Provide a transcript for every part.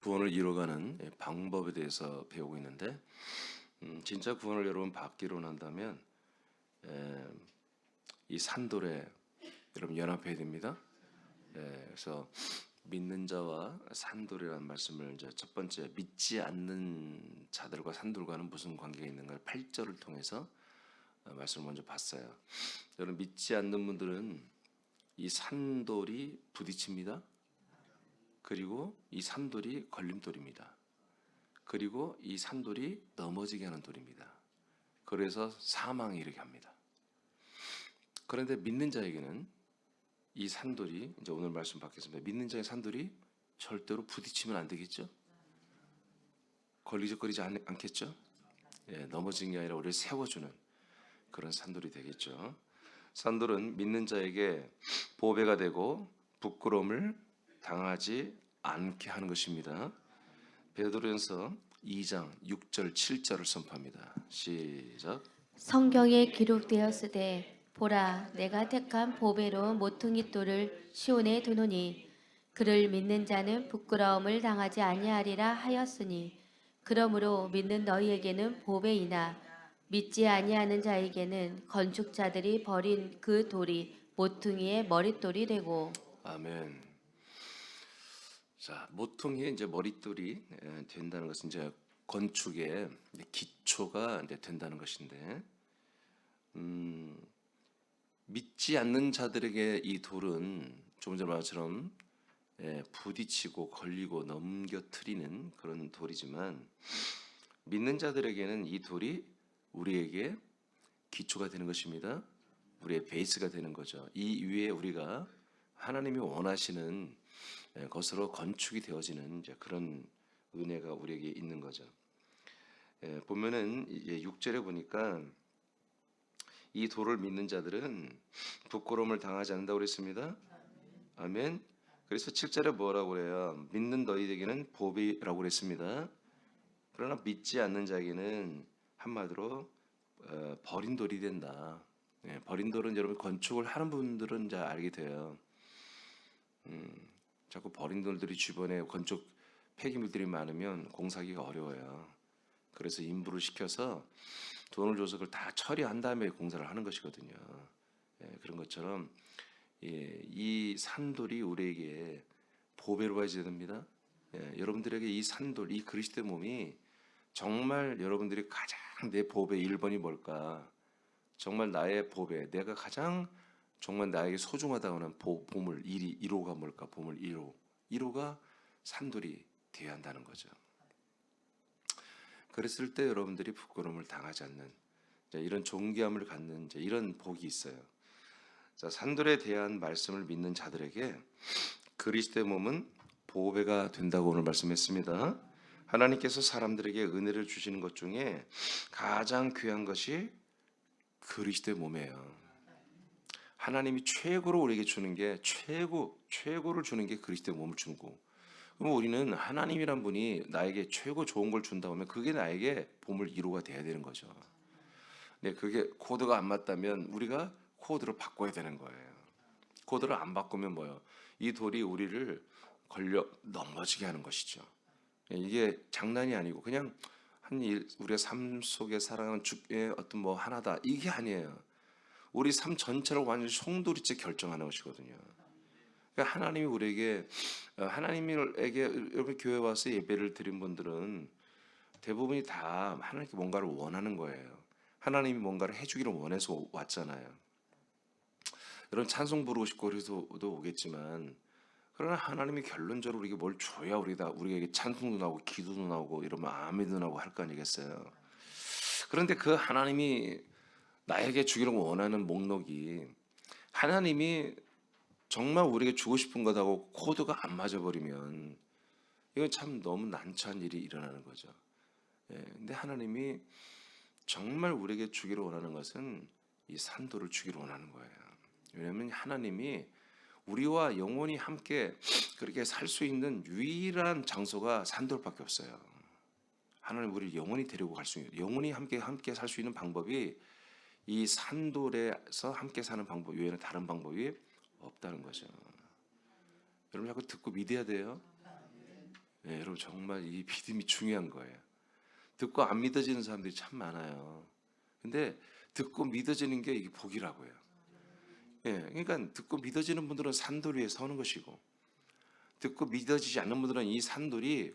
구원을 이뤄가는 방법에 대해서 배우고 있는데, 진짜 구원을 여러분 받기로 한다면 이 산돌에 여러분 연합해야 됩니다. 그래서 믿는 자와 산돌이라는 말씀을 이제 첫 번째, 믿지 않는 자들과 산돌과는 무슨 관계가 있는가 8절을 통해서 말씀을 먼저 봤어요. 여러분, 믿지 않는 분들은 이 산돌이 부딪힙니다. 그리고 이 산돌이 걸림돌입니다. 그리고 이 산돌이 넘어지게 하는 돌입니다. 그래서 사망에 이르게 합니다. 그런데 믿는 자에게는 이 산돌이, 이제 오늘 말씀 받겠습니다. 믿는 자의 산돌이 절대로 부딪히면 안 되겠죠? 걸리적거리지 않겠죠? 넘어지는 게 아니라 우리를 세워주는 그런 산돌이 되겠죠. 산돌은 믿는 자에게 보배가 되고 부끄러움을 당하지 않게 하는 것입니다. 베드로전서 2장 6절 7절을 선포합니다. 시작. 성경에 기록되었으되 보라 내가 택한 보배로운 모퉁이 돌을 시온에 두노니 그를 믿는 자는 부끄러움을 당하지 아니하리라 하였으니 그러므로 믿는 너희에게는 보배이나 믿지 아니하는 자에게는 건축자들이 버린 그 돌이 모퉁이의 머릿돌이 되고. 아멘. 자, 모퉁이의 이제 머릿돌이 된다는 것은 이제 건축의 기초가 이제 된다는 것인데, 믿지 않는 자들에게 이 돌은 조금 전에 말한 것처럼 부딪히고 걸리고 넘겨뜨리는 그런 돌이지만, 믿는 자들에게는 이 돌이 우리에게 기초가 되는 것입니다. 우리의 베이스가 되는 거죠. 이 위에 우리가 하나님이 원하시는 것으로 건축이 되어지는 이제 그런 은혜가 우리에게 있는 거죠. 보면은 이제 6절에 보니까 이 도를 믿는 자들은 부끄러움을 당하지 않는다고 그랬습니다. 아멘. 그래서 7절에 뭐라고 그래요? 믿는 너희에게는 보배라고 그랬습니다. 그러나 믿지 않는 자에게는 한마디로 버린 돌이 된다. 버린 돌은 여러분 건축을 하는 분들은 이제 알게 돼요. 자꾸 버린 돌들이 주변에 건축 폐기물들이 많으면 공사하기가 어려워요. 그래서 인부를 시켜서 돈을 줘서 그걸 다 처리한 다음에 공사를 하는 것이거든요. 그런 것처럼 이 산돌이 우리에게 보배로 봐야 됩니다. 여러분들에게 이 산돌, 이 그리스도의 몸이 정말 여러분들이 가장 내 보배 1번이 뭘까? 정말 나의 보배, 내가 가장 정말 나에게 소중하다고 하는 보물 1호가 뭘까? 보물 1호. 1호가 산돌이 되어야 한다는 거죠. 그랬을 때 여러분들이 부끄러움을 당하지 않는 이런 존귀함을 갖는 이런 복이 있어요. 자, 산돌에 대한 말씀을 믿는 자들에게 그리스도의 몸은 보배가 된다고 오늘 말씀했습니다. 하나님께서 사람들에게 은혜를 주시는 것 중에 가장 귀한 것이 그리스도의 몸이에요. 하나님이 최고로 우리에게 주는 게 최고를 주는 게 그리스도의 몸을 주는 거. 그럼 우리는 하나님이란 분이 나에게 최고 좋은 걸 준다고 하면 그게 나에게 보물 1호가 돼야 되는 거죠. 네, 그게 코드가 안 맞다면 우리가 코드를 바꿔야 되는 거예요. 코드를 안 바꾸면 뭐예요? 이 돌이 우리를 걸려 넘어지게 하는 것이죠. 이게 장난이 아니고 그냥 한 일, 우리의 삶 속에 살아가는 주의 어떤 뭐 하나다 이게 아니에요. 우리 삶 전체를 완전히 송두리째 결정하는 것이거든요. 그러니까 하나님이 우리에게 하나님에게 여러분 교회 와서 예배를 드린 분들은 대부분이 다 하나님께 뭔가를 원하는 거예요. 하나님이 뭔가를 해주기를 원해서 왔잖아요. 여러분 찬송 부르고 싶고 그래서도 오겠지만, 그러나 하나님이 결론적으로 우리에게 뭘 줘야 우리에게 찬송도 나오고 기도도 나오고 이러면 아멘도 나오고 할 거 아니겠어요. 그런데 그 하나님이 나에게 주기를 원하는 목록이 하나님이 정말 우리에게 주고 싶은 것하고 코드가 안 맞아버리면 이건 참 너무 난처한 일이 일어나는 거죠. 근데 하나님이 정말 우리에게 주기를 원하는 것은 이 산도를 주기를 원하는 거예요. 왜냐하면 하나님이 우리와 영원히 함께 그렇게 살 수 있는 유일한 장소가 산돌밖에 없어요. 하나님 우리를 영원히 데리고 갈 수 있는, 영원히 함께 살 수 있는 방법이 이 산돌에서 함께 사는 방법 외에는 다른 방법이 없다는 거죠. 여러분 자꾸 듣고 믿어야 돼요. 여러분 정말 이 믿음이 중요한 거예요. 듣고 안 믿어지는 사람들이 참 많아요. 근데 듣고 믿어지는 게 이게 복이라고요. 그러니까 듣고 믿어지는 분들은 산돌 위에 서는 것이고, 듣고 믿어지지 않는 분들은 이 산돌이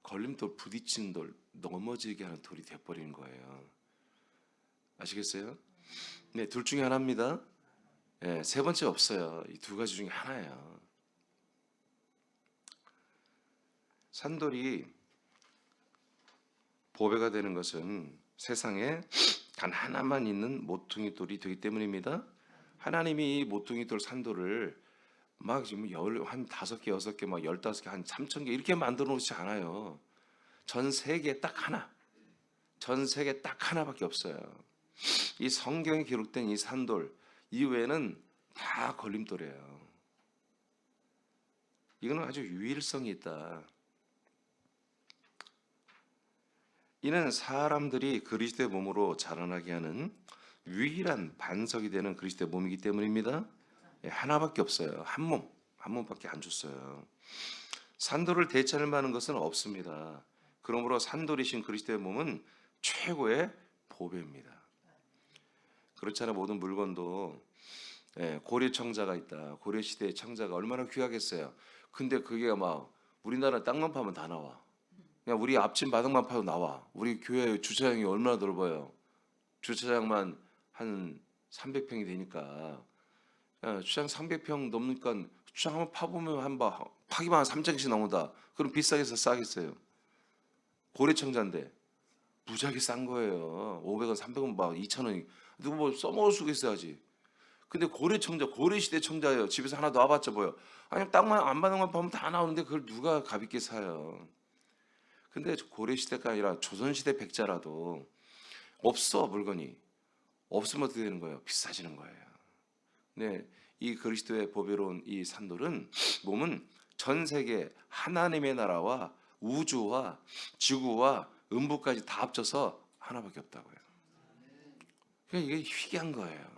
걸림돌, 부딪히는 돌, 넘어지게 하는 돌이 돼버리는 거예요. 아시겠어요? 네, 둘 중에 하나입니다. 세 번째 없어요. 이 두 가지 중에 하나예요. 산돌이 보배가 되는 것은 세상에 단 하나만 있는 모퉁이 돌이 되기 때문입니다. 하나님이 이 모퉁이 돌 산돌을 막 지금 한 5개, 6개, 막 15개, 한 3,000개 이렇게 만들어 놓지 않아요. 전 세계에 딱 하나. 전 세계에 딱 하나밖에 없어요. 이 성경에 기록된 이 산돌 이외에는 다 걸림돌이에요. 이거는 아주 유일성이 있다. 이는 사람들이 그리스도의 몸으로 자라나게 하는 유일한 반석이 되는 그리스도의 몸이기 때문입니다. 하나밖에 없어요. 한 몸밖에 안 줬어요. 산돌을 대체할 만한 것은 없습니다. 그러므로 산돌이신 그리스도의 몸은 최고의 보배입니다. 그렇잖아요. 모든 물건도 고려 청자가 있다. 고려 시대의 청자가 얼마나 귀하겠어요. 근데 그게 막 우리나라 땅만 파면 다 나와. 그냥 우리 앞집 바닥만 파도 나와. 우리 교회 주차장이 얼마나 넓어요. 주차장만 한 300평이 되니까 주차장 300평 넘으니까 주차장 한번 파보면 파기만 한 3장씩 나온다. 그럼 비싸게 해서 싸겠어요. 고래청자인데 무지하게 싼 거예요. 500원, 300원, 막 2,000원이. 누구 뭐 써먹을 수가 있어야지. 근데 고래청자, 고래시대 청자예요. 집에서 하나 놔봤자 뭐요? 아니 땅만 안바닥만 파면 다 나오는데 그걸 누가 가볍게 사요? 근데 고려시대가 아니라 조선시대 백자라도 없어. 물건이 없으면 어떻게 되는 거예요? 비싸지는 거예요. 네, 이 그리스도의 보배로운 이 산돌은 몸은 전 세계 하나님의 나라와 우주와 지구와 음부까지 다 합쳐서 하나밖에 없다고요. 그러니까 이게 희귀한 거예요.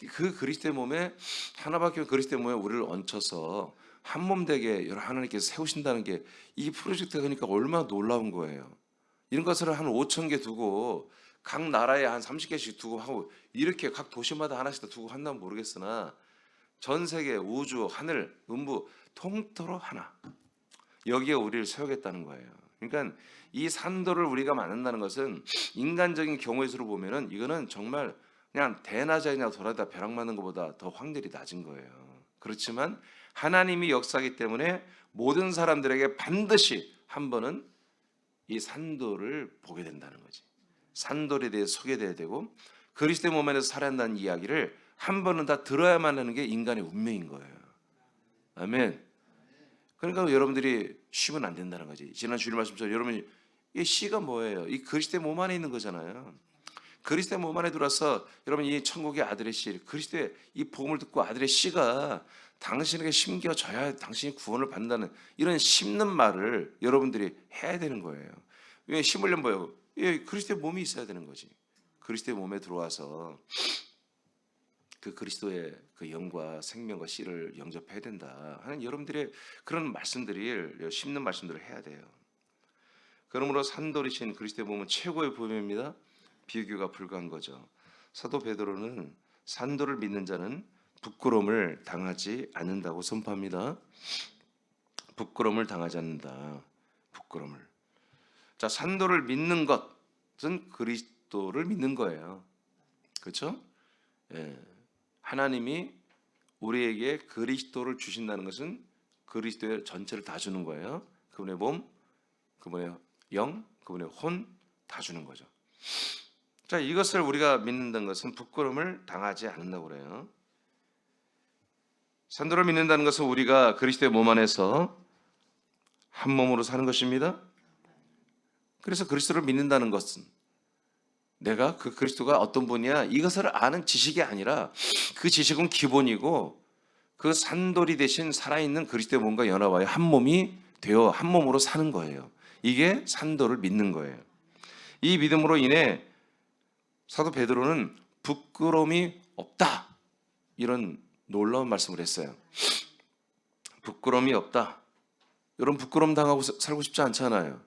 그 그리스도의 몸에 하나밖에 없는 그리스도의 몸에 우리를 얹혀서 한 몸 되게 하나님께서 세우신다는 게 이 프로젝트가 그러니까 얼마나 놀라운 거예요. 이런 것을 한 5,000개 두고 각 나라에 한 30개씩 두고 하고 이렇게 각 도시마다 하나씩 더 두고 한다면 모르겠으나 전 세계 우주, 하늘, 음부 통틀어 하나. 여기에 우리를 세우겠다는 거예요. 그러니까 이 산도를 우리가 만든다는 것은 인간적인 경우의 수로 보면은 이거는 정말 그냥 대낮에 돌아다 벼락 맞는 것보다 더 확률이 낮은 거예요. 그렇지만 하나님이 역사하기 때문에 모든 사람들에게 반드시 한 번은 이 산돌을 보게 된다는 거지. 산돌에 대해 소개돼야 되고 그리스도의 몸 안에서 살아난다는 이야기를 한 번은 다 들어야만 하는 게 인간의 운명인 거예요. 아멘. 그러니까 여러분들이 쉬면 안 된다는 거지. 지난 주일 말씀처럼 여러분이 이 씨가 뭐예요? 이 그리스도의 몸 안에 있는 거잖아요. 그리스도의 몸 안에 들어서 여러분 이 천국의 아들의 씨, 그리스도의 이 복음을 듣고 아들의 씨가 당신에게 심겨져야 당신이 구원을 받는다는 이런 심는 말을 여러분들이 해야 되는 거예요. 왜 심으려면 뭐예요? 그리스도의 몸이 있어야 되는 거지. 그리스도의 몸에 들어와서 그 그리스도의 그 영과 생명과 씨를 영접해야 된다 하는 여러분들의 그런 말씀들이 심는 말씀들을 해야 돼요. 그러므로 산돌이신 그리스도의 몸은 최고의 보배입니다. 비교가 불가한 거죠. 사도 베드로는 산돌을 믿는 자는 부끄러움을 당하지 않는다고 선포합니다. 부끄러움을 당하지 않는다. 부끄러움을. 자, 산돌을 믿는 것은 그리스도를 믿는 거예요. 그렇죠? 하나님이 우리에게 그리스도를 주신다는 것은 그리스도의 전체를 다 주는 거예요. 그분의 몸, 그분의 영, 그분의 혼 다 주는 거죠. 자, 이것을 우리가 믿는다는 것은 부끄러움을 당하지 않는다고 그래요. 산도를 믿는다는 것은 우리가 그리스도의 몸 안에서 한 몸으로 사는 것입니다. 그래서 그리스도를 믿는다는 것은 내가 그 그리스도가 어떤 분이야 이것을 아는 지식이 아니라 그 지식은 기본이고 그 산돌이 대신 살아있는 그리스도의 몸과 연합하여 한 몸이 되어 한 몸으로 사는 거예요. 이게 산돌을 믿는 거예요. 이 믿음으로 인해 사도 베드로는 부끄러움이 없다 이런 놀라운 말씀을 했어요. 부끄러움이 없다. 여러분 부끄러움 당하고 살고 싶지 않잖아요.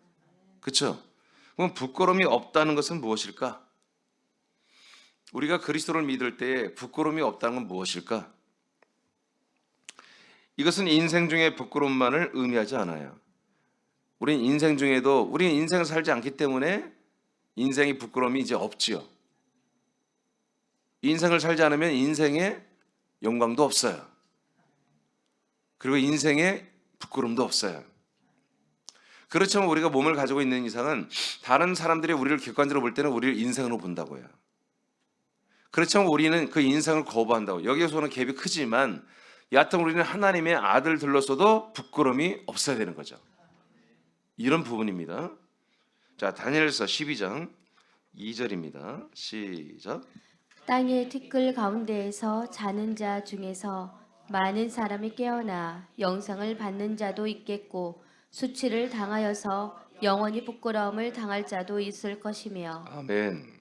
그렇죠? 그럼 부끄러움이 없다는 것은 무엇일까? 우리가 그리스도를 믿을 때 부끄러움이 없다는 건 무엇일까? 이것은 인생 중에 부끄러움만을 의미하지 않아요. 우리는 인생 중에도 우리는 인생을 살지 않기 때문에 인생의 부끄러움이 이제 없지요. 인생을 살지 않으면 인생의 영광도 없어요. 그리고 인생의 부끄러움도 없어요. 그렇지만 우리가 몸을 가지고 있는 이상은 다른 사람들이 우리를 객관적으로 볼 때는 우리를 인생으로 본다고요. 그렇지만 우리는 그 인생을 거부한다고. 여기에서는 갭이 크지만 여하튼 우리는 하나님의 아들들로서도 부끄러움이 없어야 되는 거죠. 이런 부분입니다. 자, 다니엘서 12장 2절입니다. 시작. 땅의 티끌 가운데에서 자는 자 중에서 많은 사람이 깨어나 영생을 받는 자도 있겠고 수치를 당하여서 영원히 부끄러움을 당할 자도 있을 것이며. 아멘.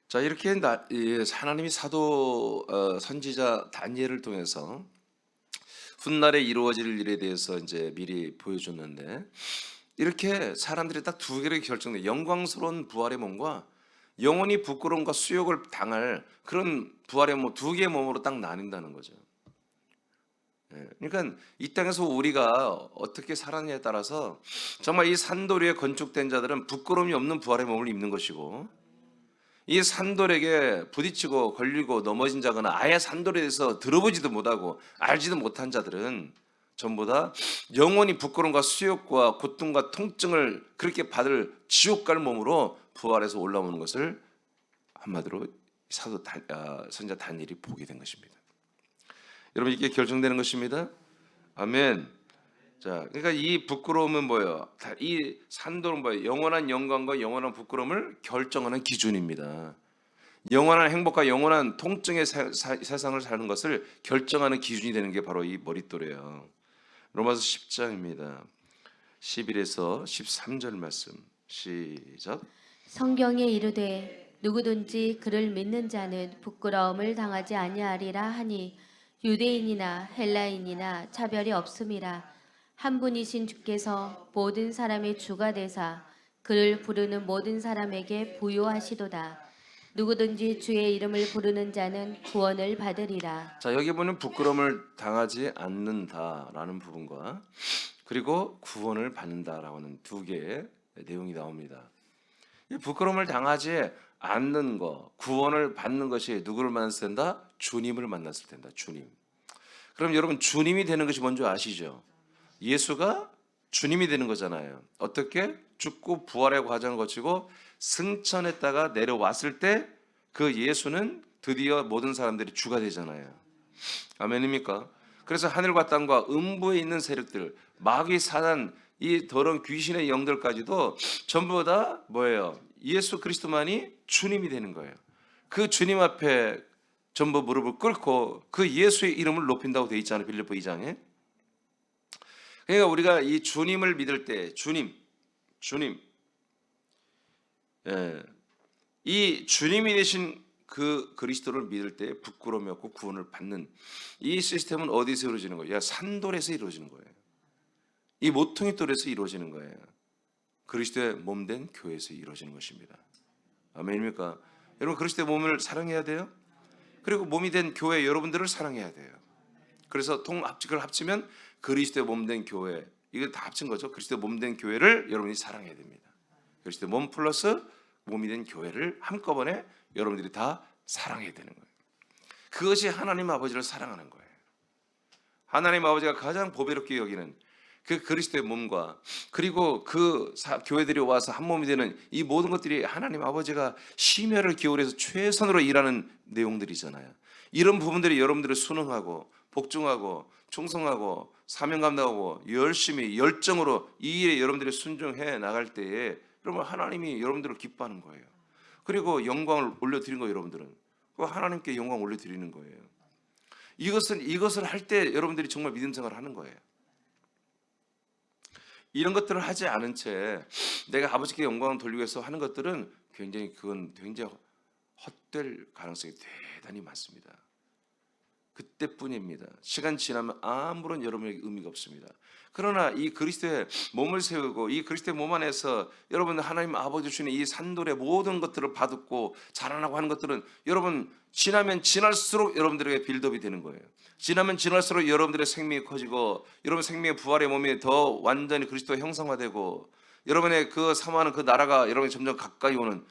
자, 이렇게 하나님이 사도 선지자 다니엘을 통해서 훗날에 이루어질 일에 대해서 이제 미리 보여줬는데, 이렇게 사람들이 딱 두 개를 결정돼 영광스러운 부활의 몸과 영원히 부끄러움과 수욕을 당할 그런 부활의 몸, 두 개의 몸으로 딱 나뉜다는 거죠. 그러니까 이 땅에서 우리가 어떻게 살았냐에 따라서 정말 이 산돌 위에 건축된 자들은 부끄러움이 없는 부활의 몸을 입는 것이고, 이 산돌에게 부딪히고 걸리고 넘어진 자거나 아예 산돌에 대해서 들어보지도 못하고 알지도 못한 자들은 전부 다 영원히 부끄러움과 수욕과 고통과 통증을 그렇게 받을 지옥 갈 몸으로 부활해서 올라오는 것을 한마디로 선지자 다니엘이 보게 된 것입니다. 여러분, 이게 결정되는 것입니다. 아멘. 자, 그러니까 이 부끄러움은 뭐예요? 이 산돌은 뭐예요? 영원한 영광과 영원한 부끄러움을 결정하는 기준입니다. 영원한 행복과 영원한 통증의 세상을 사는 것을 결정하는 기준이 되는 게 바로 이 머릿돌이에요. 로마서 10장입니다. 11에서 13절 말씀 시작. 성경에 이르되 누구든지 그를 믿는 자는 부끄러움을 당하지 아니하리라 하니 유대인이나 헬라인이나 차별이 없음이라. 한 분이신 주께서 모든 사람의 주가 되사 그를 부르는 모든 사람에게 부요하시도다. 누구든지 주의 이름을 부르는 자는 구원을 받으리라. 자, 여기 보면 부끄러움을 당하지 않는다라는 부분과 그리고 구원을 받는다라고 하는 두 개의 내용이 나옵니다. 이 부끄러움을 당하지 않는 것, 구원을 받는 것이 누구를 만났을 텐다? 주님을 만났을 텐다. 주님. 그럼 여러분, 주님이 되는 것이 뭔지 아시죠? 예수가 주님이 되는 거잖아요. 어떻게? 죽고 부활의 과정을 거치고 승천했다가 내려왔을 때 그 예수는 드디어 모든 사람들이 주가 되잖아요. 아멘입니까? 그래서 하늘과 땅과 음부에 있는 세력들, 마귀, 사단, 이 더러운 귀신의 영들까지도 전부 다 뭐예요? 예수 그리스도만이 주님이 되는 거예요. 그 주님 앞에 전부 무릎을 꿇고 그 예수의 이름을 높인다고 되어 있잖아요. 빌립보 2장에. 그러니까 우리가 이 주님을 믿을 때 주님, 이 주님이 되신 그 그리스도를 믿을 때 부끄러움이 없고 구원을 받는 이 시스템은 어디서 이루어지는 거예요? 산돌에서 이루어지는 거예요. 이 모퉁이 돌에서 이루어지는 거예요. 그리스도의 몸된 교회에서 이루어지는 것입니다. 아멘입니까? 여러분, 그리스도의 몸을 사랑해야 돼요. 그리고 몸이 된 교회 여러분들을 사랑해야 돼요. 그래서 그걸 합치면 그리스도의 몸된 교회, 이거 다 합친 거죠. 그리스도의 몸된 교회를 여러분이 사랑해야 됩니다. 그리스도의 몸 플러스 몸이 된 교회를 한꺼번에 여러분들이 다 사랑해야 되는 거예요. 그것이 하나님 아버지를 사랑하는 거예요. 하나님 아버지가 가장 보배롭게 여기는 그 그리스도의 몸과 그리고 그 교회들이 와서 한 몸이 되는 이 모든 것들이 하나님 아버지가 심혈을 기울여서 최선으로 일하는 내용들이잖아요. 이런 부분들이 여러분들을 순응하고 복종하고 충성하고 사명 감당하고 열심히 열정으로 이 일에 여러분들이 순종해 나갈 때에 여러분, 하나님이 여러분들을 기뻐하는 거예요. 그리고 영광을 올려드리는 거예요. 여러분들은 하나님께 영광 올려드리는 거예요. 이것을 할 때 여러분들이 정말 믿음 생활을 하는 거예요. 이런 것들을 하지 않은 채 내가 아버지께 영광을 돌리기 위해서 하는 것들은 그건 굉장히 헛될 가능성이 대단히 많습니다. 그때뿐입니다. 시간 지나면 아무런 여러분에게 의미가 없습니다. 그러나 이 그리스도의 몸을 세우고 이 그리스도의 몸 안에서 여러분 하나님 아버지 주시는 이 산돌의 모든 것들을 받고 자라나고 하는 것들은 여러분 지나면 지날수록 여러분들에게 빌드업이 되는 거예요. 지나면 지날수록 여러분들의 생명이 커지고 여러분 생명의 부활의 몸이 더 완전히 그리스도 형상화되고 여러분의 그 사모하는 그 나라가 여러분이 점점 가까이 오는,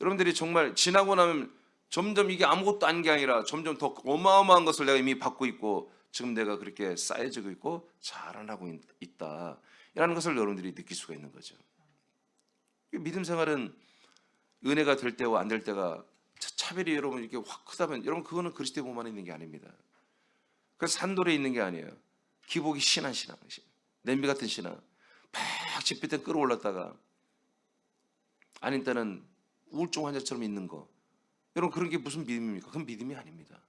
여러분들이 정말 지나고 나면 점점 이게 아무것도 아닌 게 아니라 점점 더 어마어마한 것을 내가 이미 받고 있고 지금 내가 그렇게 쌓여지고 있고 자라나고 있다, 이라는 것을 여러분들이 느낄 수가 있는 거죠. 믿음 생활은 은혜가 될 때와 안 될 때가 차별이 여러분 이렇게 확 크다면 여러분 그거는 그리스도의 몸 안에 있는 게 아닙니다. 그 산돌에 있는 게 아니에요. 기복이 신한 신앙, 냄비 같은 신앙, 팍 집필 때 끌어올랐다가 아닌 때는 우울증 환자처럼 있는 거, 여러분 그런 게 무슨 믿음입니까? 그건 믿음이 아닙니다.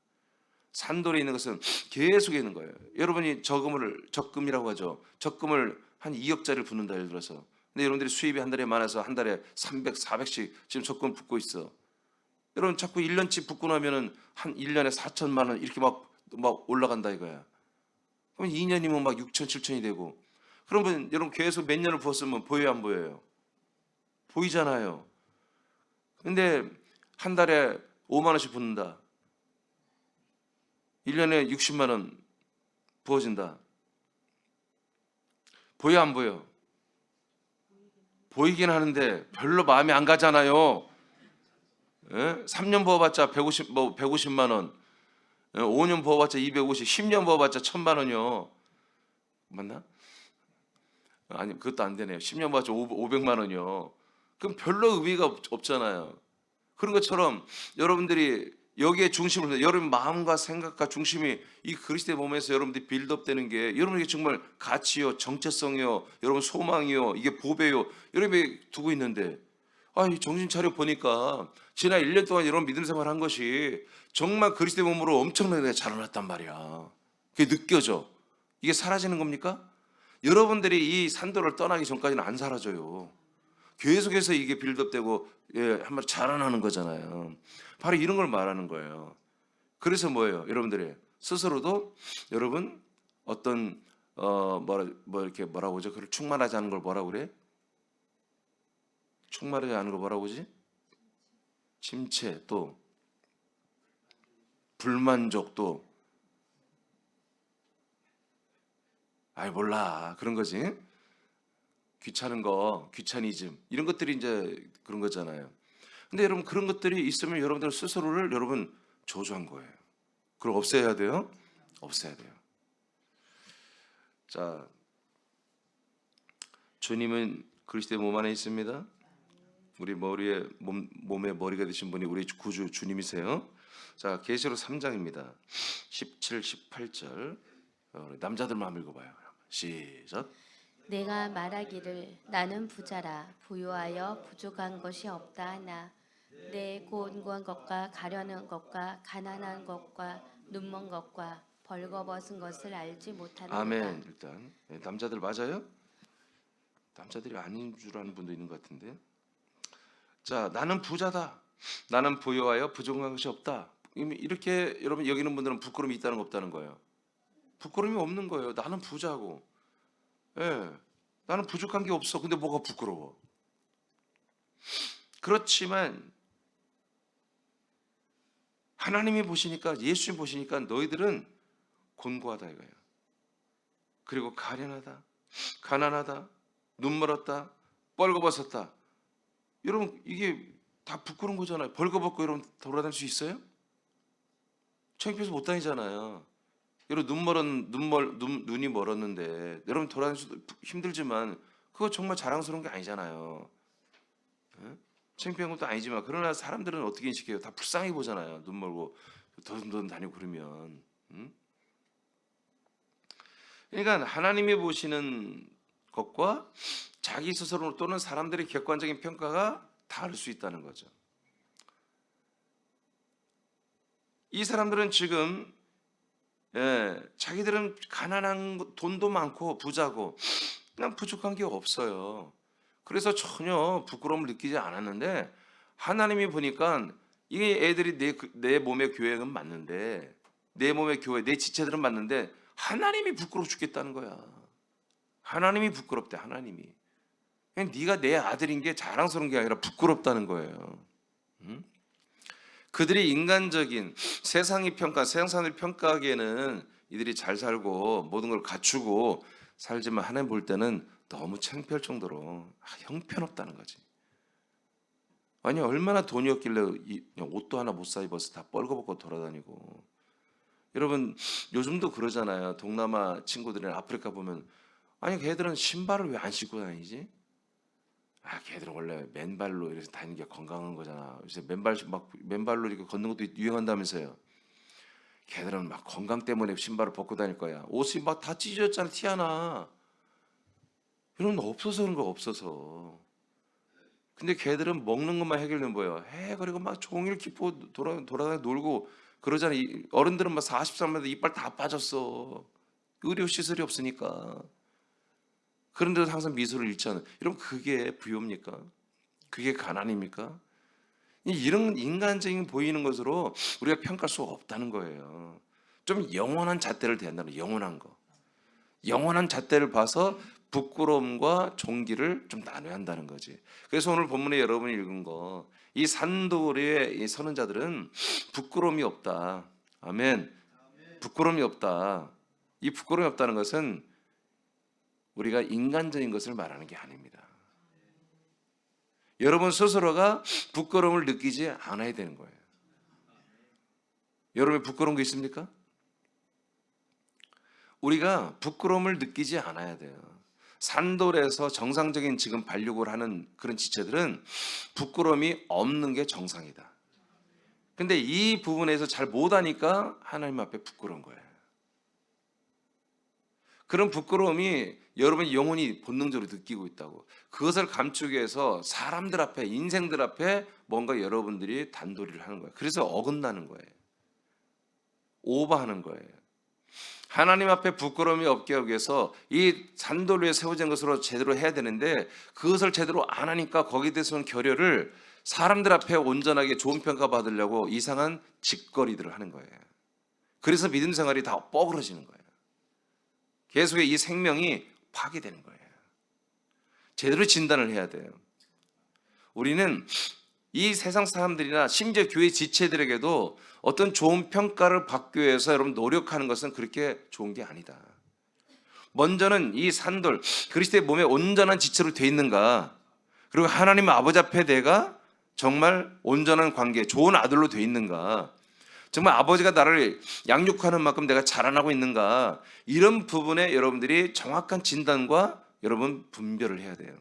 산돌에 있는 것은 계속 있는 거예요. 여러분이 적금이라고 하죠. 적금을 한 2억짜리를 붓는다 예를 들어서. 근데 여러분들이 수입이 한 달에 많아서 한 달에 300, 400씩 지금 적금을 붓고 있어. 여러분 자꾸 1년치 붓고 나면은 한 1년에 4천만 원 이렇게 막 올라간다 이거야. 그럼 2년이면 막 6천, 7천이 되고. 그러면 여러분 계속 몇 년을 부었으면 보여요, 안 보여요? 보이잖아요. 근데 한 달에 5만 원씩 붓는다. 1년에 60만 원 부어진다. 보여, 안 보여? 보이긴 하는데 별로 마음이 안 가잖아요. 예? 3년 부어봤자 150만 원, 5년 부어봤자 250, 10년 부어봤자 1000만 원이요. 맞나? 아니 그것도 안 되네요. 10년 부어봤자 500만 원이요. 그럼 별로 의미가 없잖아요. 그런 것처럼 여러분들이 여기에 중심을, 여러분 마음과 생각과 중심이 이 그리스도의 몸에서 여러분들이 빌드업 되는 게 여러분에게 정말 가치요, 정체성이요, 여러분 소망이요, 이게 보배요, 여러분이 두고 있는데, 이 정신 차려 보니까 지난 1년 동안 여러분 믿음 생활 한 것이 정말 그리스도의 몸으로 엄청나게 자라났단 말이야. 그게 느껴져. 이게 사라지는 겁니까? 여러분들이 이 산도를 떠나기 전까지는 안 사라져요. 계속해서 이게 빌드업되고 한마디 자라나는 거잖아요. 바로 이런 걸 말하는 거예요. 그래서 뭐예요? 여러분들이 스스로도 여러분 어떤 이렇게 뭐라고 하죠? 그걸 충만하지 않은 걸 뭐라고 그래? 충만하지 않은 걸 뭐라고 하지? 침체, 또 불만족, 또 몰라 그런 거지. 귀찮은 거, 귀차니즘, 이런 것들이 이제 그런 거잖아요. 근데 여러분 그런 것들이 있으면 여러분들 스스로를 여러분 저주한 거예요. 그걸 없애야 돼요. 없애야 돼요. 자, 주님은 그리스도의 몸 안에 있습니다. 우리 몸에 머리가 되신 분이 우리 구주 주님이세요. 자, 계시록 3장입니다. 17, 18절 남자들만 읽어봐요. 시작. 내가 말하기를 나는 부자라 부유하여 부족한 것이 없다 하나 내 곤고한 것과 가련한 것과 가난한 것과 눈먼 것과 벌거벗은 것을 알지 못하는도다. 아멘. 일단 남자들 맞아요? 남자들이 아닌 줄 아는 분도 있는 것 같은데. 자, 나는 부자다. 나는 부유하여 부족한 것이 없다. 이렇게 여러분 여기는 분들은 부끄러움이 있다는 거 없다는 거예요. 부끄러움이 없는 거예요. 나는 부자고. 예, 나는 부족한 게 없어. 근데 뭐가 부끄러워? 그렇지만 하나님이 보시니까, 예수님 보시니까 너희들은 곤고하다 이거예요. 그리고 가련하다, 가난하다, 눈멀었다, 벌거벗었다. 여러분 이게 다 부끄러운 거잖아요. 벌거벗고 여러분 돌아다닐 수 있어요? 창피해서 못 다니잖아요. 여러분 눈이 멀었는데 여러분 돌아다니기도 힘들지만 그거 정말 자랑스러운 게 아니잖아요. 예? 창피한 것도 아니지만 그러나 사람들은 어떻게 인식해요? 다 불쌍히 보잖아요. 눈 멀고 더듬더듬 다니고 그러면. 그러니까 하나님이 보시는 것과 자기 스스로 또는 사람들의 객관적인 평가가 다를 수 있다는 거죠. 이 사람들은 지금 자기들은 가난한, 돈도 많고 부자고 그냥 부족한 게 없어요. 그래서 전혀 부끄러움을 느끼지 않았는데 하나님이 보니까 이게 애들이 내 몸의 교회는 맞는데 내 몸의 교회, 내 지체들은 맞는데 하나님이 부끄러워 죽겠다는 거야. 하나님이 부끄럽대. 하나님이. 그냥 네가 내 아들인 게 자랑스러운 게 아니라 부끄럽다는 거예요. 응? 그들이 인간적인 세상이 세상 사람들이 평가하기에는 이들이 잘 살고 모든 걸 갖추고 살지만 하나님 볼 때는 너무 창피할 정도로 형편없다는 거지. 아니 얼마나 돈이 없길래 옷도 하나 못 사 입어서 다 뻘거벗고 돌아다니고. 여러분 요즘도 그러잖아요. 동남아 친구들이나 아프리카 보면 아니 걔들은 신발을 왜 안 신고 다니지? 걔들은 원래 맨발로 이렇게 다니는 게 건강한 거잖아. 요새 맨발로 이렇게 걷는 것도 유행한다면서요. 걔들은 막 건강 때문에 신발을 벗고 다닐 거야. 옷이 막 다 찢어졌잖아. 티 하나. 이런 거 없어서 그런 거 없어서. 근데 걔들은 먹는 것만 해결되면 뭐예요? 그리고 막 종일 기포 돌아다니 놀고 그러잖아. 어른들은 막 40살마다 이빨 다 빠졌어. 의료 시설이 없으니까. 그런데도 항상 미소를 잃지 않은. 여러분 그게 부요입니까? 그게 가난입니까? 이런 인간적인 보이는 것으로 우리가 평가할 수 없다는 거예요. 좀 영원한 잣대를 대한다는 영원한 거. 영원한 잣대를 봐서 부끄러움과 존귀를 좀 나눠야 한다는 거지. 그래서 오늘 본문에 여러분이 읽은 거, 이 산돌에 서는 자들은 부끄러움이 없다. 아멘. 부끄러움이 없다. 이 부끄러움이 없다는 것은 우리가 인간적인 것을 말하는 게 아닙니다. 여러분 스스로가 부끄러움을 느끼지 않아야 되는 거예요. 여러분이 부끄러운 거 있습니까? 우리가 부끄러움을 느끼지 않아야 돼요. 산돌에서 정상적인 지금 반육을 하는 그런 지체들은 부끄러움이 없는 게 정상이다. 근데 이 부분에서 잘 못하니까 하나님 앞에 부끄러운 거예요. 그런 부끄러움이 여러분이 영혼이 본능적으로 느끼고 있다고. 그것을 감추기 위해서 사람들 앞에, 인생들 앞에 뭔가 여러분들이 단도리를 하는 거예요. 그래서 어긋나는 거예요. 오버하는 거예요. 하나님 앞에 부끄러움이 없게 하기 위해서 이 산돌 위에 세워진 것으로 제대로 해야 되는데 그것을 제대로 안 하니까 거기에 대해서는 결여를 사람들 앞에 온전하게 좋은 평가 받으려고 이상한 짓거리들을 하는 거예요. 그래서 믿음 생활이 다 뻐그러지는 거예요. 계속 이 생명이 파괴되는 거예요. 제대로 진단을 해야 돼요. 우리는 이 세상 사람들이나 심지어 교회 지체들에게도 어떤 좋은 평가를 받기 위해서 여러분 노력하는 것은 그렇게 좋은 게 아니다. 먼저는 이 산돌, 그리스도의 몸에 온전한 지체로 돼 있는가, 그리고 하나님 아버지 앞에 내가 정말 온전한 관계, 좋은 아들로 돼 있는가, 정말 아버지가 나를 양육하는 만큼 내가 자라나고 있는가, 이런 부분에 여러분들이 정확한 진단과 여러분 분별을 해야 돼요.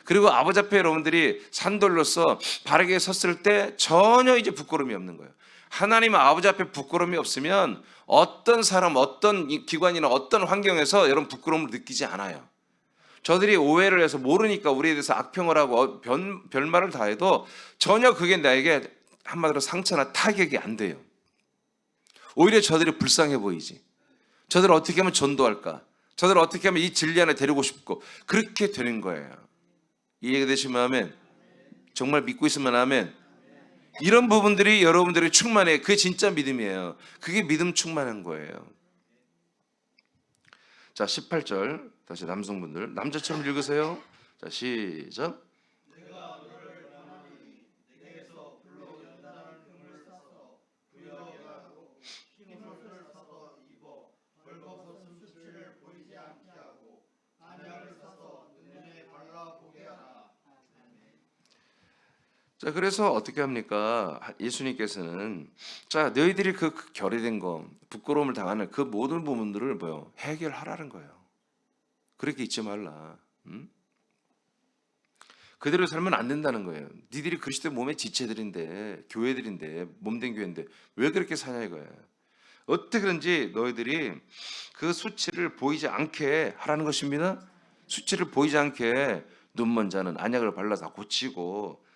그리고 아버지 앞에 여러분들이 산돌로서 바르게 섰을 때 전혀 이제 부끄러움이 없는 거예요. 하나님 아버지 앞에 부끄러움이 없으면 어떤 사람, 어떤 기관이나 어떤 환경에서 여러분 부끄러움을 느끼지 않아요. 저들이 오해를 해서 모르니까 우리에 대해서 악평을 하고 별말을 다 해도 전혀 그게 나에게 한마디로 상처나 타격이 안 돼요. 오히려 저들이 불쌍해 보이지. 저들을 어떻게 하면 전도할까? 저들을 어떻게 하면 이 진리 안에 데리고 싶고 그렇게 되는 거예요. 이해가 되시면 아멘. 정말 믿고 있으면 아멘. 이런 부분들이 여러분들의 충만해. 그게 진짜 믿음이에요. 그게 믿음 충만한 거예요. 자 18절 다시 남성분들 남자처럼 읽으세요. 자 시작. 자 그래서 어떻게 합니까? 예수님께서는 자 너희들이 그 결여된 거 부끄러움을 당하는 그 모든 부분들을 뭐요? 해결하라는 거예요. 그렇게 잊지 말라. 그대로 살면 안 된다는 거예요. 니들이 그리스도의 몸의 지체들인데 교회들인데 몸된 교회인데 왜 그렇게 사냐 이거예요. 어떻게든지 너희들이 그 수치를 보이지 않게 하라는 것입니다. 수치를 보이지 않게 눈먼 자는 안약을 발라서 고치고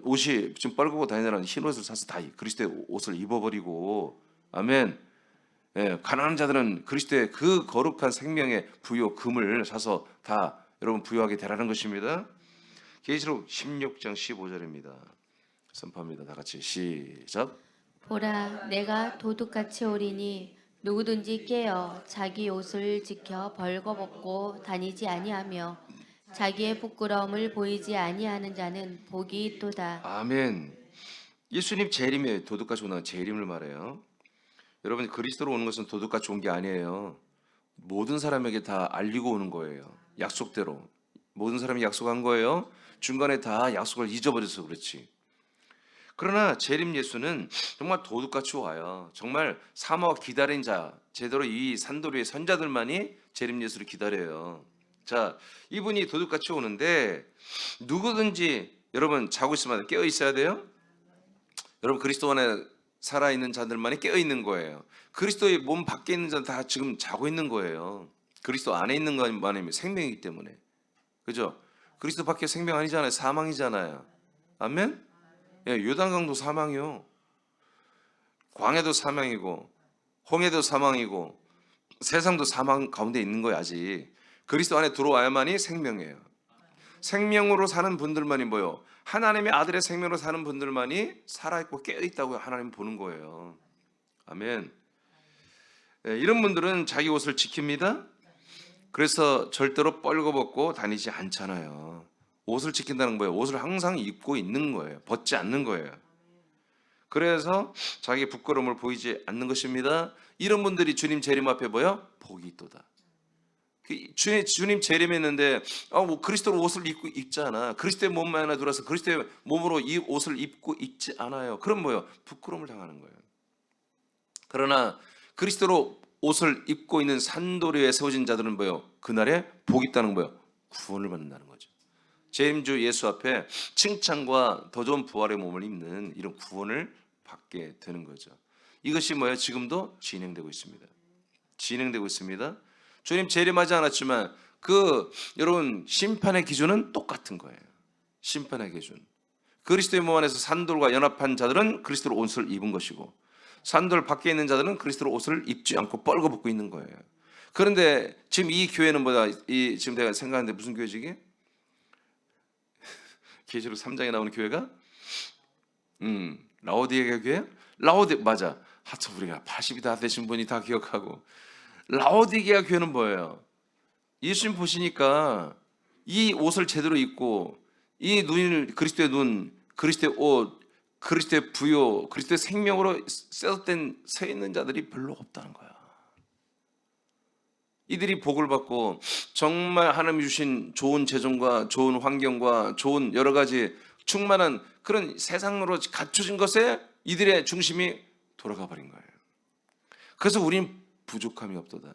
옷이 지금 뻘겋고 다니느라는 흰 옷을 사서 다 그리스도의 옷을 입어버리고 아멘. 가난한 자들은 그리스도의 그 거룩한 생명의 부요 금을 사서 다 여러분 부요하게 되라는 것입니다. 계시록 16장 15절입니다. 선포합니다. 다 같이 시작. 보라, 내가 도둑같이 오리니 누구든지 깨어 자기 옷을 지켜 벌거벗고 다니지 아니하며 자기의 부끄러움을 보이지 아니하는 자는 복이 있도다. 아멘. 예수님 재림에 도둑같이 오는 재림을 말해요. 여러분, 그리스도로 오는 것은 도둑같이 온 게 아니에요. 모든 사람에게 다 알리고 오는 거예요. 약속대로 모든 사람이 약속한 거예요. 중간에 다 약속을 잊어버려서 그렇지. 그러나 재림 예수는 정말 도둑같이 와요. 정말 사모와 기다린 자, 제대로 이 산도리의 선자들만이 재림 예수를 기다려요. 자, 이분이 도둑같이 오는데 누구든지 여러분 자고 있으면 깨어 있어야 돼요. 여러분 그리스도 안에 살아 있는 자들만이 깨어 있는 거예요. 그리스도의 몸 밖에 있는 자는 다 지금 자고 있는 거예요. 그리스도 안에 있는 것만이 생명이기 때문에. 그죠? 그리스도 밖에 생명 아니잖아요. 사망이잖아요. 아멘? 예, 요단강도 사망이요. 광야도 사망이고 홍해도 사망이고 세상도 사망 가운데 있는 거예요. 아직 그리스도 안에 들어와야만이 생명이에요. 생명으로 사는 분들만이 뭐요? 하나님의 아들의 생명으로 사는 분들만이 살아있고 깨어있다고 하나님 보는 거예요. 아멘. 예, 이런 분들은 자기 옷을 지킵니다. 그래서 절대로 뻘거벗고 다니지 않잖아요. 옷을 지킨다는 거예요. 옷을 항상 입고 있는 거예요. 벗지 않는 거예요. 그래서 자기 부끄러움을 보이지 않는 것입니다. 이런 분들이 주님 재림 앞에 뭐야? 복이 있도다. 주님 재림했는데 뭐 그리스도로 옷을 입잖아. 그리스도의 몸만 하나 들어서 그리스도의 몸으로 이 옷을 입고 있지 않아요. 그럼 뭐요? 부끄러움을 당하는 거예요. 그러나 그리스도로 옷을 입고 있는 산도리에 세워진 자들은 뭐요? 그날에 복이 있다는 거예요. 구원을 받는다는 거죠. 재림주 예수 앞에 칭찬과 더 좋은 부활의 몸을 입는 이런 구원을 받게 되는 거죠. 이것이 뭐예요? 지금도 진행되고 있습니다. 진행되고 있습니다. 주님 재림하지 않았지만 여러분 심판의 기준은 똑같은 거예요. 심판의 기준. 그리스도의 몸 안에서 산돌과 연합한 자들은 그리스도로 옷을 입은 것이고 산돌 밖에 있는 자들은 그리스도로 옷을 입지 않고 뻘거벗고 있는 거예요. 그런데 지금 이 교회는 뭐다? 지금 내가 생각하는데 무슨 교회지 이게? 계시록 3장에 나오는 교회가 라오디게아 교회? 맞아. 하여튼 우리가 80이 다 되신 분이 다 기억하고 라오디게아 교회는 뭐예요? 예수님 보시니까 이 옷을 제대로 입고 이 눈을 그리스도의 눈, 그리스도의 옷, 그리스도의 부요, 그리스도의 생명으로 셋업된 서 있는 자들이 별로 없다는 거야. 이들이 복을 받고 정말 하나님이 주신 좋은 재정과 좋은 환경과 좋은 여러 가지 충만한 그런 세상으로 갖춰진 것에 이들의 중심이 돌아가 버린 거예요. 그래서 우린 부족함이 없도다.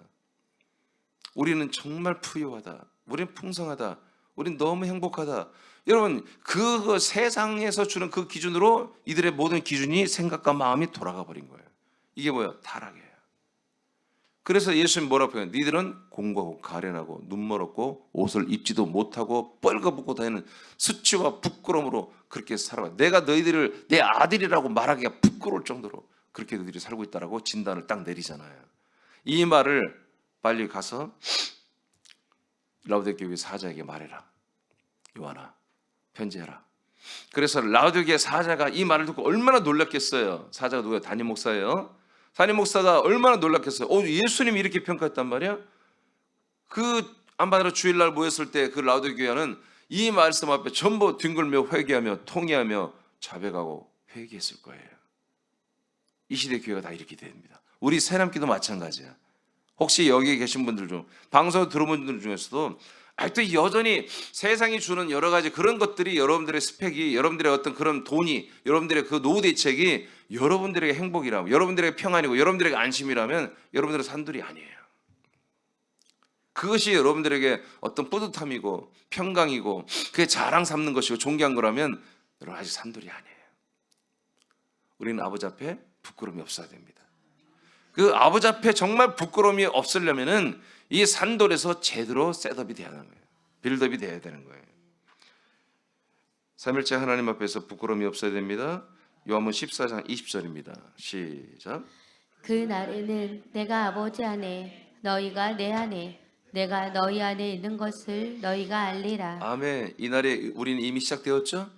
우리는 정말 부유하다. 우리는 풍성하다. 우리는 너무 행복하다. 여러분 그 세상에서 주는 그 기준으로 이들의 모든 기준이 생각과 마음이 돌아가 버린 거예요. 이게 뭐예요? 타락이에요. 그래서 예수님 뭐라고 해요? 니들은 공고하고 가련하고 눈멀었고 옷을 입지도 못하고 뻘거벗고 다니는 수치와 부끄러움으로 그렇게 살아가. 내가 너희들을 내 아들이라고 말하기가 부끄러울 정도로 그렇게 너희들이 살고 있다라고 진단을 딱 내리잖아요. 이 말을 빨리 가서 라오디게아 교회 사자에게 말해라. 요한아 편지해라. 그래서 라오디게아 사자가 이 말을 듣고 얼마나 놀랐겠어요. 사자가 누구예요? 담임 목사예요. 담임 목사가 얼마나 놀랐겠어요. 예수님이 이렇게 평가했단 말이야. 그 안바다로 주일날 모였을 때 그 라오디게아 교회는 이 말씀 앞에 전부 뒹굴며 회개하며 통회하며 자백하고 회개했을 거예요. 이 시대 교회가 다 이렇게 됩니다. 우리 새남기도 마찬가지야. 혹시 여기 계신 분들 중 방송 들어본 분들 중에서도 아직도 여전히 세상이 주는 여러 가지 그런 것들이 여러분들의 스펙이 여러분들의 어떤 그런 돈이 여러분들의 그 노후 대책이 여러분들에게 행복이라면 여러분들에게 평안이고 여러분들에게 안심이라면 여러분들의 산돌이 아니에요. 그것이 여러분들에게 어떤 뿌듯함이고 평강이고 그게 자랑 삼는 것이고 존귀한 거라면 여러분 아직 산돌이 아니에요. 우리는 아버지 앞에 부끄러움이 없어야 됩니다. 그 아버지 앞에 정말 부끄러움이 없으려면은 이 산돌에서 제대로 셋업이 돼야 하는 거예요. 빌드업이 돼야 되는 거예요. 삼일째 하나님 앞에서 부끄러움이 없어야 됩니다. 요한복음 14장 20절입니다. 시작. 그 날에는 내가 아버지 안에 너희가 내 안에 내가 너희 안에 있는 것을 너희가 알리라. 아멘. 이 날에 우리는 이미 시작되었죠?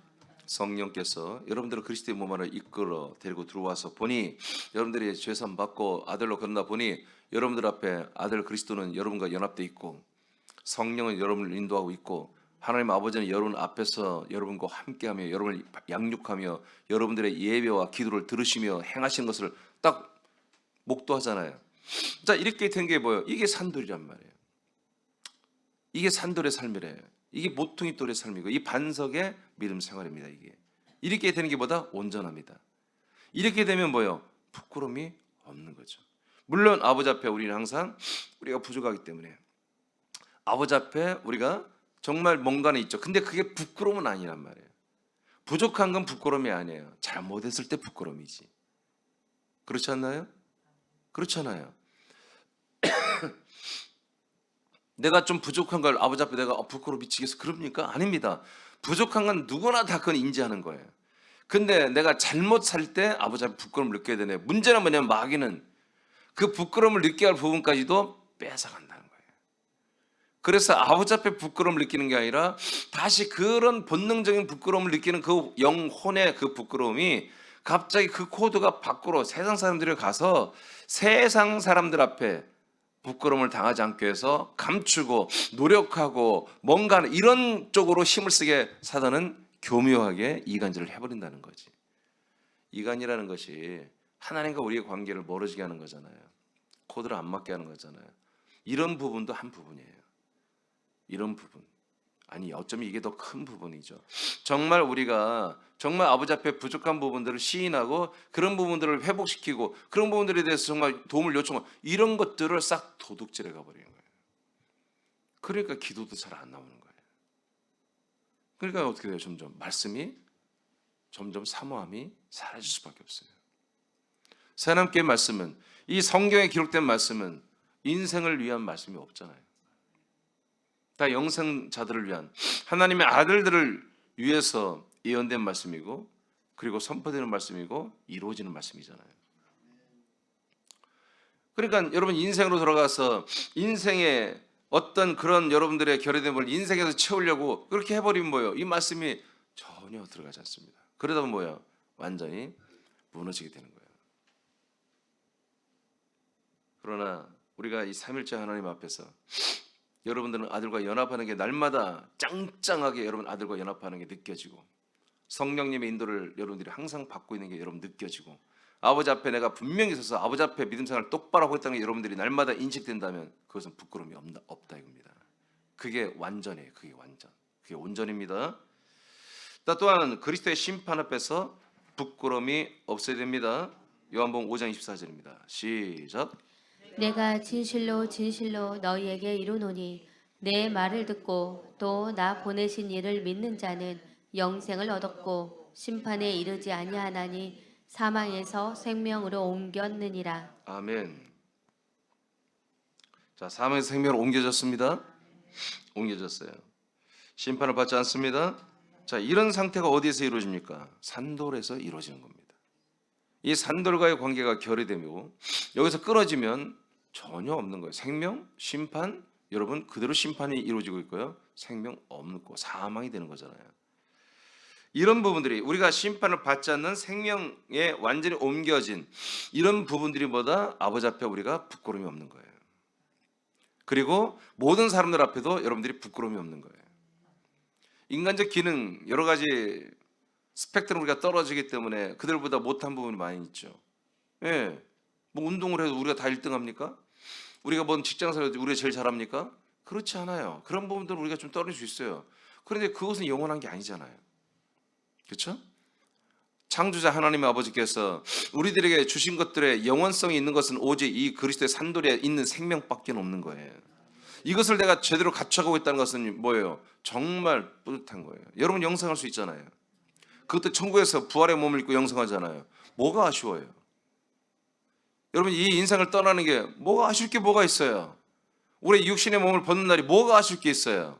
성령께서 여러분들을 그리스도의 몸 안에 이끌어 데리고 들어와서 보니 여러분들이 죄사함 받고 아들로 거듭나 보니 여러분들 앞에 아들 그리스도는 여러분과 연합되어 있고 성령은 여러분을 인도하고 있고 하나님 아버지는 여러분 앞에서 여러분과 함께하며 여러분을 양육하며 여러분들의 예배와 기도를 들으시며 행하시는 것을 딱 목도하잖아요. 자, 이렇게 된 게 뭐예요? 이게 산돌이란 말이에요. 이게 산돌의 삶이래요. 이게 모퉁이 돌의 삶이고 이 반석의 믿음 생활입니다. 이게 이렇게 되는 게 보다 온전합니다. 이렇게 되면 뭐예요? 부끄러움이 없는 거죠. 물론 아버지 앞에 우리는 항상 우리가 부족하기 때문에 아버지 앞에 우리가 정말 뭔가는 있죠. 근데 그게 부끄러움은 아니란 말이에요. 부족한 건 부끄러움이 아니에요. 잘못했을 때 부끄러움이지. 그렇지 않나요? 그렇잖아요. 내가 좀 부족한 걸 아버지 앞에 내가 부끄러워 미치겠어 그럽니까? 아닙니다. 부족한 건 누구나 다 그건 인지하는 거예요. 근데 내가 잘못 살 때 아버지 앞에 부끄러움을 느껴야 되네. 문제는 뭐냐면 마귀는 그 부끄러움을 느껴야 할 부분까지도 뺏어간다는 거예요. 그래서 아버지 앞에 부끄러움을 느끼는 게 아니라 다시 그런 본능적인 부끄러움을 느끼는 그 영혼의 그 부끄러움이 갑자기 그 코드가 밖으로 세상 사람들이 가서 세상 사람들 앞에 부끄러움을 당하지 않기 위해서 감추고 노력하고 뭔가 이런 쪽으로 힘을 쓰게 사단은 교묘하게 이간질을 해버린다는 거지. 이간이라는 것이 하나님과 우리의 관계를 멀어지게 하는 거잖아요. 코드를 안 맞게 하는 거잖아요. 이런 부분도 한 부분이에요. 이런 부분. 아니 어쩌면 이게 더 큰 부분이죠. 정말 우리가 정말 아버지 앞에 부족한 부분들을 시인하고 그런 부분들을 회복시키고 그런 부분들에 대해서 정말 도움을 요청하고 이런 것들을 싹 도둑질해 가버리는 거예요. 그러니까 기도도 잘 안 나오는 거예요. 그러니까 어떻게 돼요? 점점 말씀이 점점 사모함이 사라질 수밖에 없어요. 새하나님께 말씀은 이 성경에 기록된 말씀은 인생을 위한 말씀이 없잖아요. 다 영생자들을 위한 하나님의 아들들을 위해서 예언된 말씀이고 그리고 선포되는 말씀이고 이루어지는 말씀이잖아요. 그러니까 여러분 인생으로 돌아가서 인생의 어떤 그런 여러분들의 결여됨을 인생에서 채우려고 그렇게 해버리면 뭐예요? 이 말씀이 전혀 들어가지 않습니다. 그러다 보면 뭐예요? 완전히 무너지게 되는 거예요. 그러나 우리가 이 삼일째 하나님 앞에서 여러분들은 아들과 연합하는 게 날마다 짱짱하게 여러분 아들과 연합하는 게 느껴지고 성령님의 인도를 여러분들이 항상 받고 있는 게 여러분 느껴지고 아버지 앞에 내가 분명히 서서 아버지 앞에 믿음 생활을 똑바로 하고 있다는 게 여러분들이 날마다 인식된다면 그것은 부끄러움이 없다 이겁니다. 그게 완전해요. 그게 완전. 그게 온전입니다. 또한 그리스도의 심판 앞에서 부끄러움이 없어야 됩니다. 요한복음 5장 24절입니다. 시작. 내가 진실로 진실로 너희에게 이르노니 내 말을 듣고 또 나 보내신 이를 믿는 자는 영생을 얻었고 심판에 이르지 아니하나니 사망에서 생명으로 옮겼느니라. 아멘. 자, 사망에서 생명으로 옮겨졌습니다. 옮겨졌어요. 심판을 받지 않습니다. 자, 이런 상태가 어디에서 이루어집니까? 산돌에서 이루어지는 겁니다. 이 산돌과의 관계가 결여되며 여기서 끊어지면 전혀 없는 거예요. 생명, 심판, 여러분 그대로 심판이 이루어지고 있고요. 생명 없고 사망이 되는 거잖아요. 이런 부분들이 우리가 심판을 받지 않는 생명에 완전히 옮겨진 이런 부분들이 뭐다? 아버지 앞에 우리가 부끄러움이 없는 거예요. 그리고 모든 사람들 앞에도 여러분들이 부끄러움이 없는 거예요. 인간적 기능 여러 가지 스펙트럼 우리가 떨어지기 때문에 그들보다 못한 부분이 많이 있죠. 예, 뭐 운동을 해도 우리가 다 1등합니까? 우리가 뭔 직장생활 해도 우리가 제일 잘합니까? 그렇지 않아요. 그런 부분들은 우리가 좀 떨어질 수 있어요. 그런데 그것은 영원한 게 아니잖아요. 그렇죠? 창조자 하나님의 아버지께서 우리들에게 주신 것들의 영원성이 있는 것은 오직 이 그리스도의 산돌에 있는 생명밖에 없는 거예요. 이것을 내가 제대로 갖춰가고 있다는 것은 뭐예요? 정말 뿌듯한 거예요. 여러분 영생할 수 있잖아요. 그것도 천국에서 부활의 몸을 입고 영생하잖아요. 뭐가 아쉬워요? 여러분 이 인생을 떠나는 게 뭐가 아쉬울 게 뭐가 있어요? 우리 육신의 몸을 벗는 날이 뭐가 아쉬울 게 있어요?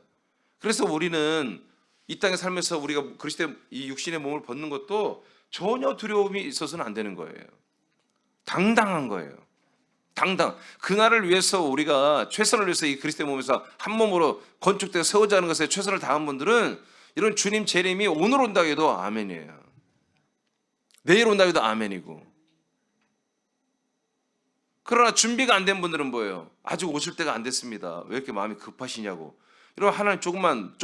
그래서 우리는 이 땅에 살면서 우리가 그리스도의 이 육신의 몸을 벗는 것도 전혀 두려움이 있어서는 안 되는 거예요. 당당한 거예요. 당당. 그날을 위해서 우리가 최선을 위해서 이 그리스도의 몸에서 한 몸으로 건축되어 세워지는 것에 최선을 다한 분들은 이런 주님 재림이 오늘 온다고 해도 아멘이에요. 내일 온다고 해도 아멘이고. 그러나 준비가 안 된 분들은 뭐예요? 아직 오실 때가 안 됐습니다. 왜 이렇게 마음이 급하시냐고. 이러면 하나님 조금만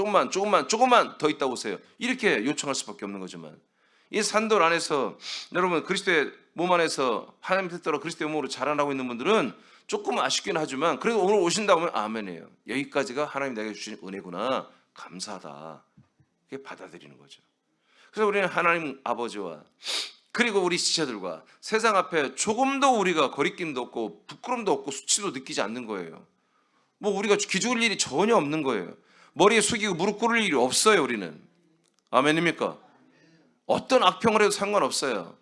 더 있다 오세요. 이렇게 요청할 수밖에 없는 거지만, 이 산돌 안에서 여러분 그리스도의 몸 안에서 하나님 뜻대로 그리스도의 몸으로 자라나고 있는 분들은 조금 아쉽긴 하지만 그래도 오늘 오신다고 하면 아멘이에요. 여기까지가 하나님 내게 주신 은혜구나, 감사하다, 이렇게 받아들이는 거죠. 그래서 우리는 하나님 아버지와 그리고 우리 지체들과 세상 앞에 조금도 우리가 거리낌도 없고 부끄럼도 없고 수치도 느끼지 않는 거예요. 뭐 우리가 기죽을 일이 전혀 없는 거예요. 머리에 숙이고 무릎 꿇을 일이 없어요. 우리는. 아멘입니까? 어떤 악평을 해도 상관없어요.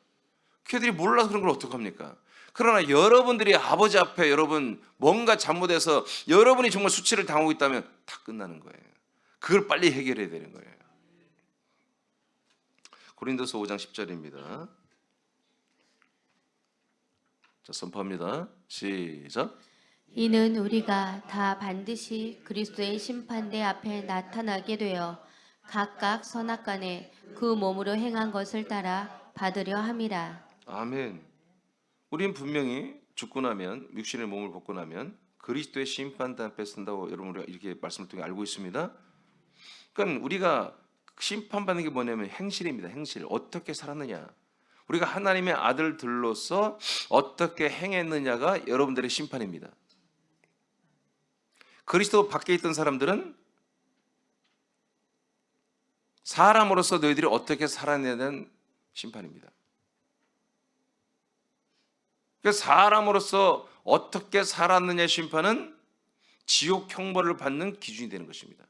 걔들이 몰라서 그런 걸 어떡합니까? 그러나 여러분들이 아버지 앞에 여러분 뭔가 잘못해서 여러분이 정말 수치를 당하고 있다면 다 끝나는 거예요. 그걸 빨리 해결해야 되는 거예요. 고린도서 5장 10절입니다. 자, 선포합니다. 시작. 이는 우리가 다 반드시 그리스도의 심판대 앞에 나타나게 되어 각각 선악간에 그 몸으로 행한 것을 따라 받으려 함이라. 아멘. 우린 분명히 죽고 나면, 육신의 몸을 벗고 나면 그리스도의 심판대 앞에 쓴다고 여러분 우리가 이렇게 말씀을 통해 알고 있습니다. 그러니까 우리가 심판받는 게 뭐냐면 행실입니다. 행실. 어떻게 살았느냐. 우리가 하나님의 아들들로서 어떻게 행했느냐가 여러분들의 심판입니다. 그리스도 밖에 있던 사람들은 사람으로서 너희들이 어떻게 살아내는 심판입니다. 그래서 사람으로서 어떻게 살았느냐의 심판은 지옥 형벌을 받는 기준이 되는 것입니다.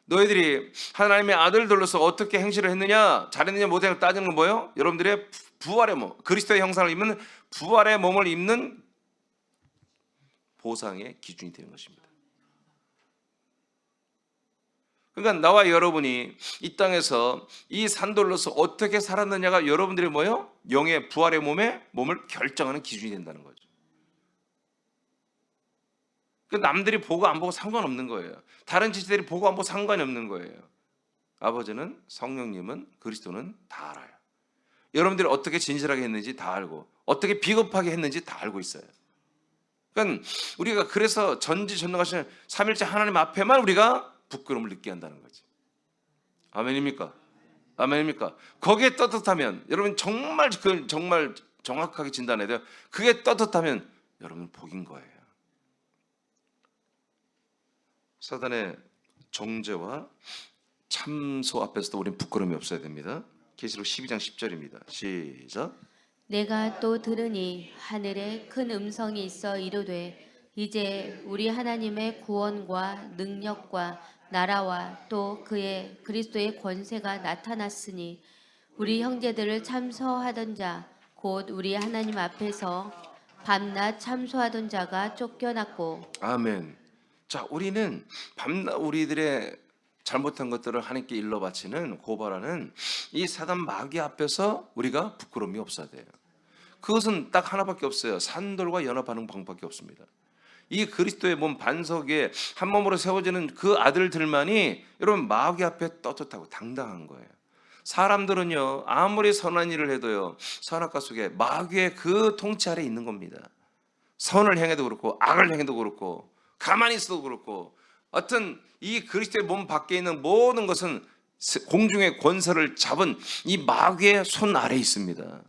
너희들이 하나님의 아들들로서 어떻게 행실을 했느냐, 잘했느냐 못했느냐 따지는 건 뭐예요? 여러분들의 부활의 몸, 그리스도의 형상을 입는 부활의 몸을 입는 보상의 기준이 되는 것입니다. 그러니까 나와 여러분이 이 땅에서 이 산돌로서 어떻게 살았느냐가 여러분들의 뭐예요? 영의 부활의 몸을 결정하는 기준이 된다는 거죠. 남들이 보고 안 보고 상관없는 거예요. 다른 지체들이 보고 안 보고 상관이 없는 거예요. 아버지는, 성령님은, 그리스도는 다 알아요. 여러분들이 어떻게 진실하게 했는지 다 알고 어떻게 비겁하게 했는지 다 알고 있어요. 그러니까 우리가 그래서 전지전능하신 삼일째 하나님 앞에만 우리가 부끄러움을 느끼게 한다는 거지. 아멘입니까? 아멘입니까? 거기에 떳떳하면 여러분 정말 정확하게 진단해야 돼요. 그게 떳떳하면 여러분 복인 거예요. 사단의 정죄와 참소 앞에서도 우리는 부끄러움이 없어야 됩니다. 계시록 12장 10절입니다. 시작. 내가 또 들으니 하늘에 큰 음성이 있어 이르되 이제 우리 하나님의 구원과 능력과 나라와 또 그의 그리스도의 권세가 나타났으니 우리 형제들을 참소하던 자 곧 우리 하나님 앞에서 밤낮 참소하던 자가 쫓겨났고. 아멘. 자, 우리는 밤낮 우리들의 잘못한 것들을 하나님께 일러 바치는 고발하는 이 사단 마귀 앞에서 우리가 부끄러움이 없어야 돼요. 그것은 딱 하나밖에 없어요. 산돌과 연합하는 방법밖에 없습니다. 이 그리스도의 몸 반석에 한 몸으로 세워지는 그 아들들만이 여러분 마귀 앞에 떳떳하고 당당한 거예요. 사람들은요 아무리 선한 일을 해도요 선악과 속에 마귀의 그 통치 아래 있는 겁니다. 선을 행해도 그렇고 악을 행해도 그렇고 가만히 있어도 그렇고 어떤 이 그리스도의 몸 밖에 있는 모든 것은 공중의 권세를 잡은 이 마귀의 손 아래 있습니다.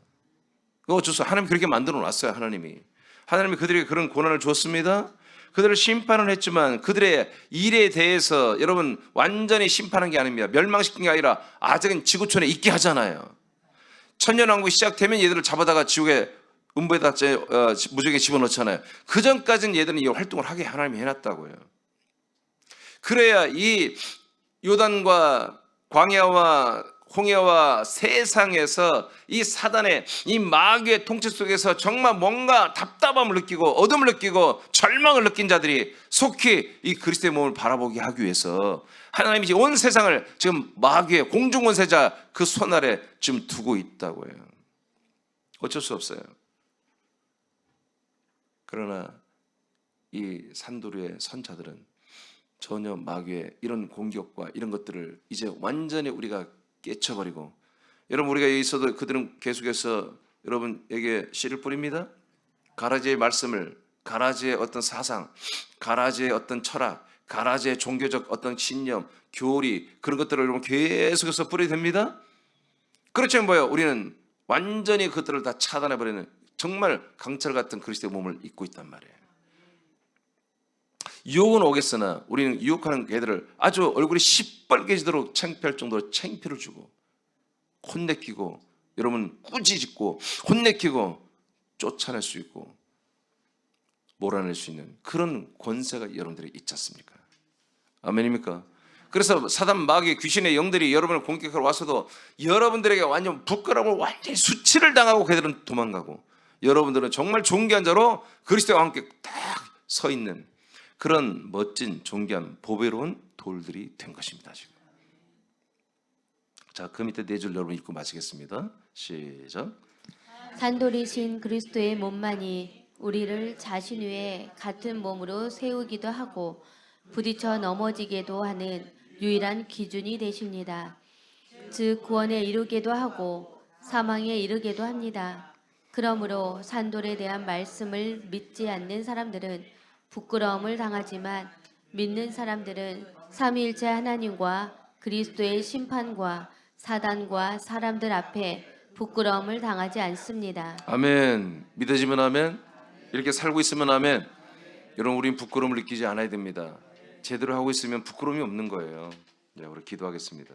어쩔 수 없어요. 하나님 그렇게 만들어 놨어요. 하나님이 그들에게 그런 고난을 줬습니다. 그들을 심판을 했지만 그들의 일에 대해서 여러분 완전히 심판한 게 아닙니다. 멸망시킨 게 아니라 아직은 지구촌에 있게 하잖아요. 천년왕국이 시작되면 얘들을 잡아다가 지옥에 음부에다 무적에 집어넣잖아요. 그 전까지는 얘들은 이 활동을 하게 하나님이 해놨다고요. 그래야 이 요단과 광야와 홍해와 세상에서 이 사단의 이 마귀의 통치 속에서 정말 뭔가 답답함을 느끼고 어둠을 느끼고 절망을 느낀 자들이 속히 이 그리스도의 몸을 바라보게 하기 위해서 하나님이 온 세상을 지금 마귀의 공중권세자 그 손 아래 지금 두고 있다고요. 어쩔 수 없어요. 그러나 이 산도류의 선자들은 전혀 마귀의 이런 공격과 이런 것들을 이제 완전히 우리가 깨쳐버리고, 여러분 우리가 여기 있어도 그들은 계속해서 여러분에게 씨를 뿌립니다. 가라지의 말씀을, 가라지의 어떤 사상, 가라지의 어떤 철학, 가라지의 종교적 어떤 신념, 교리, 그런 것들을 여러분 계속해서 뿌려댑니다. 그렇지만 뭐예요? 우리는 완전히 그것들을 다 차단해버리는 정말 강철 같은 그리스도의 몸을 입고 있단 말이에요. 유혹은 오겠으나 우리는 유혹하는 애들을 아주 얼굴이 시뻘개지도록 창피할 정도로 창피를 주고 혼내키고, 여러분 꾸짖고 혼내키고 쫓아낼 수 있고 몰아낼 수 있는 그런 권세가 여러분들이 있지 않습니까? 아멘입니까? 그래서 사단 마귀 귀신의 영들이 여러분을 공격하러 와서도 여러분들에게 완전 부끄러움을 완전히 수치를 당하고 그들은 도망가고, 여러분들은 정말 존귀한 자로 그리스도와 함께 딱 서 있는 그런 멋진 존귀한 보배로운 돌들이 된 것입니다. 지금. 자, 그 밑에 네 줄 여러분 읽고 마치겠습니다. 시작. 산돌이신 그리스도의 몸만이 우리를 자신 위에 같은 몸으로 세우기도 하고 부딪혀 넘어지게도 하는 유일한 기준이 되십니다. 즉 구원에 이르게도 하고 사망에 이르게도 합니다. 그러므로 산돌에 대한 말씀을 믿지 않는 사람들은 부끄러움을 당하지만 믿는 사람들은 삼위일체 하나님과 그리스도의 심판과 사단과 사람들 앞에 부끄러움을 당하지 않습니다. 아멘. 믿어지면 아멘. 이렇게 살고 있으면 아멘. 여러분 우리는 부끄러움을 느끼지 않아야 됩니다. 제대로 하고 있으면 부끄러움이 없는 거예요. 네, 우리 기도하겠습니다.